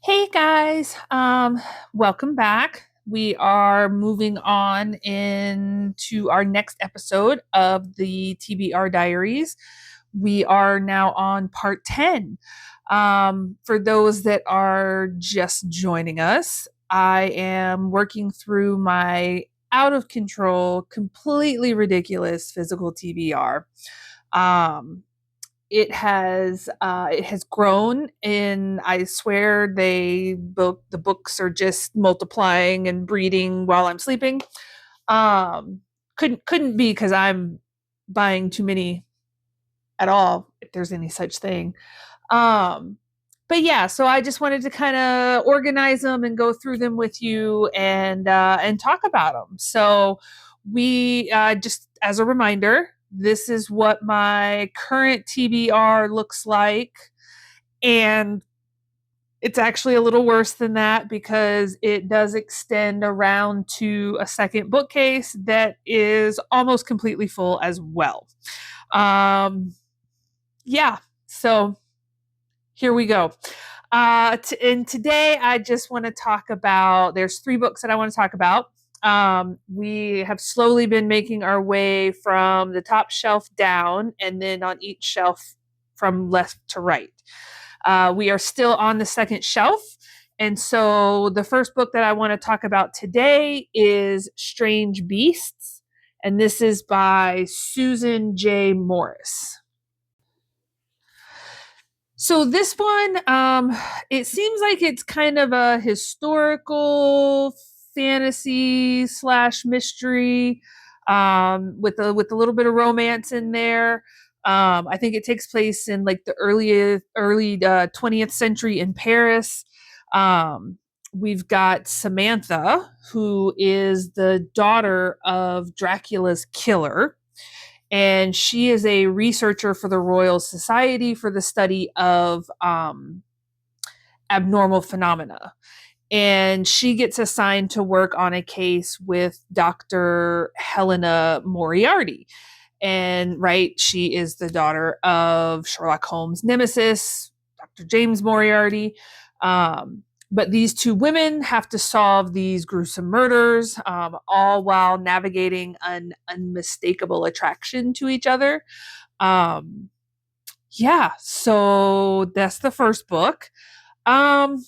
Hey guys, welcome back. We are moving on into our next episode of the TBR Diaries. We are now on part 10. For those that are just joining us, I am working through my out of control, completely ridiculous physical TBR. Um, it has grown, and I swear the books are just multiplying and breeding while I'm sleeping. um couldn't be because I'm buying too many at all, if there's any such thing. um but yeah, so I just wanted to kind of organize them and go through them with you and talk about them. So we just as a reminder, this is what my current TBR looks like, and it's actually a little worse than that because it does extend around to a second bookcase that is almost completely full as well. Um, yeah, so here we go. And today I just want to talk about, there's three books that I want to talk about. We have slowly been making our way from the top shelf down and then on each shelf from left to right. We are still on the second shelf. And so the first book that I want to talk about today is Strange Beasts. And this is by Susan J. Morris. So this one, it seems like it's kind of a historical fantasy slash mystery, with a little bit of romance in there. I think it takes place in like the early 20th century in Paris. Um, we've got Samantha, who is the daughter of Dracula's killer, and she is a researcher for the Royal Society for the study of abnormal phenomena. And she gets assigned to work on a case with Dr. Helena Moriarty. And right, she is the daughter of Sherlock Holmes' nemesis, Dr. James Moriarty. Um, but these two women have to solve these gruesome murders, all while navigating an unmistakable attraction to each other. Um, yeah, so that's the first book. Um,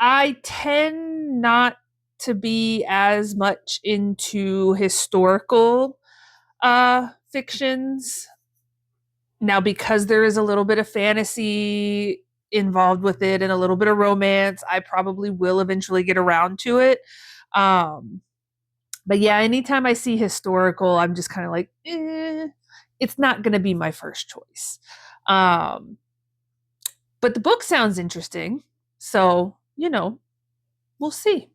I tend not to be as much into historical fictions. Now, because there is a little bit of fantasy involved with it and a little bit of romance, I probably will eventually get around to it. Um, but yeah, anytime I see historical, I'm just kind of like, it's not going to be my first choice. Um, but the book sounds interesting. So, we'll see.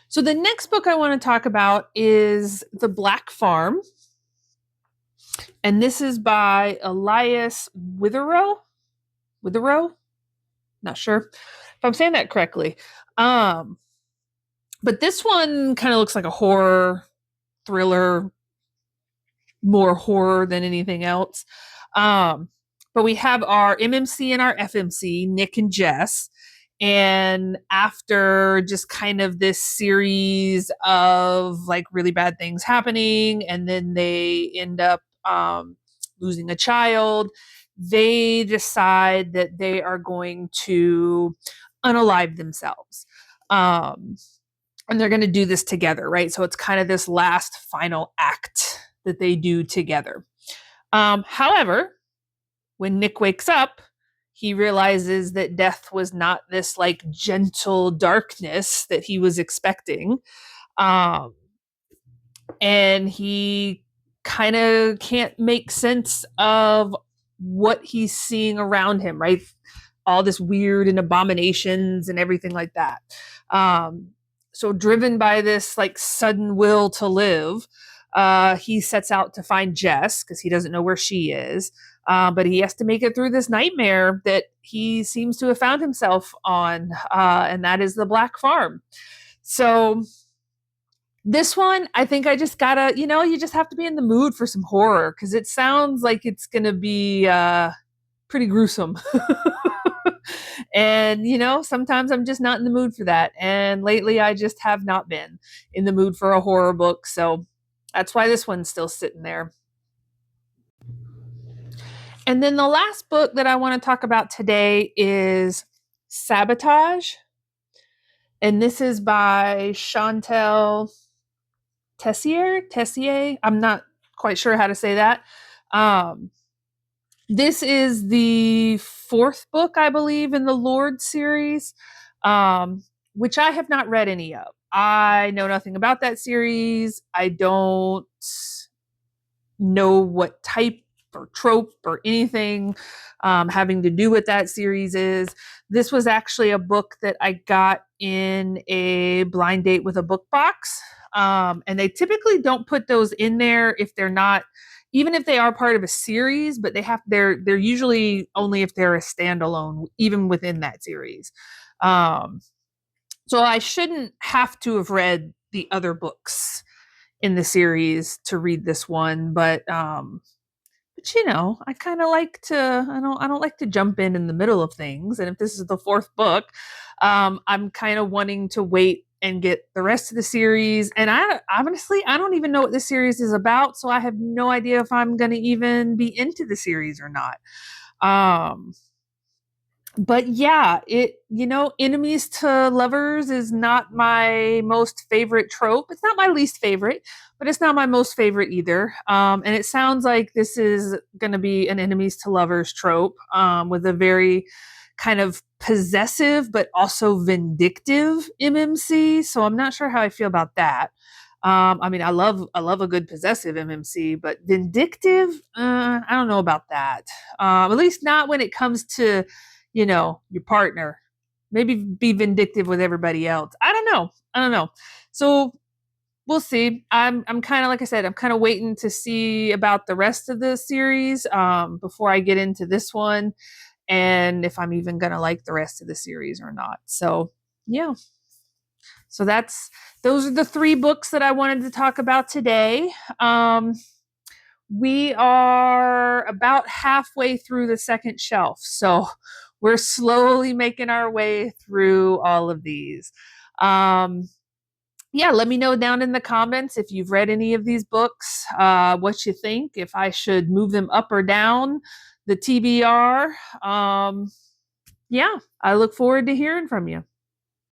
So, the next book I want to talk about is The Black Farm. And this is by Elias Witherow. Witherow? Not sure if I'm saying that correctly. Um, but this one kind of looks like a horror thriller, more horror than anything else. Um, but we have our MMC and our FMC, Nick and Jess. And after just kind of this series of like really bad things happening, and then they end up losing a child, they decide that they are going to unalive themselves. Um, and they're going to do this together, right? So it's kind of this last final act that they do together. However, when Nick wakes up, he realizes that death was not this like gentle darkness that he was expecting. Um, and he kind of can't make sense of what he's seeing around him, right? All this weird and abominations and everything like that. Um, so driven by this like sudden will to live, he sets out to find Jess because he doesn't know where she is. But he has to make it through this nightmare that he seems to have found himself on, and that is the Black Farm. So this one, I think I just gotta, you just have to be in the mood for some horror because it sounds like it's gonna be pretty gruesome. And, sometimes I'm just not in the mood for that. And lately, I just have not been in the mood for a horror book. So that's why this one's still sitting there. And then the last book that I want to talk about today is Sabotage. And this is by Chantel Tessier. I'm not quite sure how to say that. Um, this is the fourth book, I believe, in the Lord series, which I have not read any of. I know nothing about that series. I don't know what type or trope or anything having to do with that series is. This was actually a book that I got in a blind date with a book box. And they typically don't put those in there if they're not, even if they are part of a series, but they're usually only if they're a standalone, even within that series. Um, so I shouldn't have to have read the other books in the series to read this one, but I kind of like to I don't like to jump in the middle of things, and if this is the fourth book, I'm kind of wanting to wait and get the rest of the series. And I honestly I don't even know what this series is about, so I have no idea if I'm going to even be into the series or not. Um but yeah, enemies to lovers is not my most favorite trope. It's not my least favorite, but it's not my most favorite either. And it sounds like this is going to be an enemies to lovers trope, with a very kind of possessive but also vindictive MMC. So I'm not sure how I feel about that. I mean, I love a good possessive MMC, but vindictive, I don't know about that. At least not when it comes to your partner. Maybe be vindictive with everybody else. I don't know. I don't know. So we'll see. I'm kind of, like I said, I'm kind of waiting to see about the rest of the series before I get into this one, and if I'm even gonna like the rest of the series or not. So yeah. So those are the three books that I wanted to talk about today. We are about halfway through the second shelf. So we're slowly making our way through all of these. Um, yeah, let me know down in the comments if you've read any of these books, what you think, if I should move them up or down the TBR. Yeah, I look forward to hearing from you.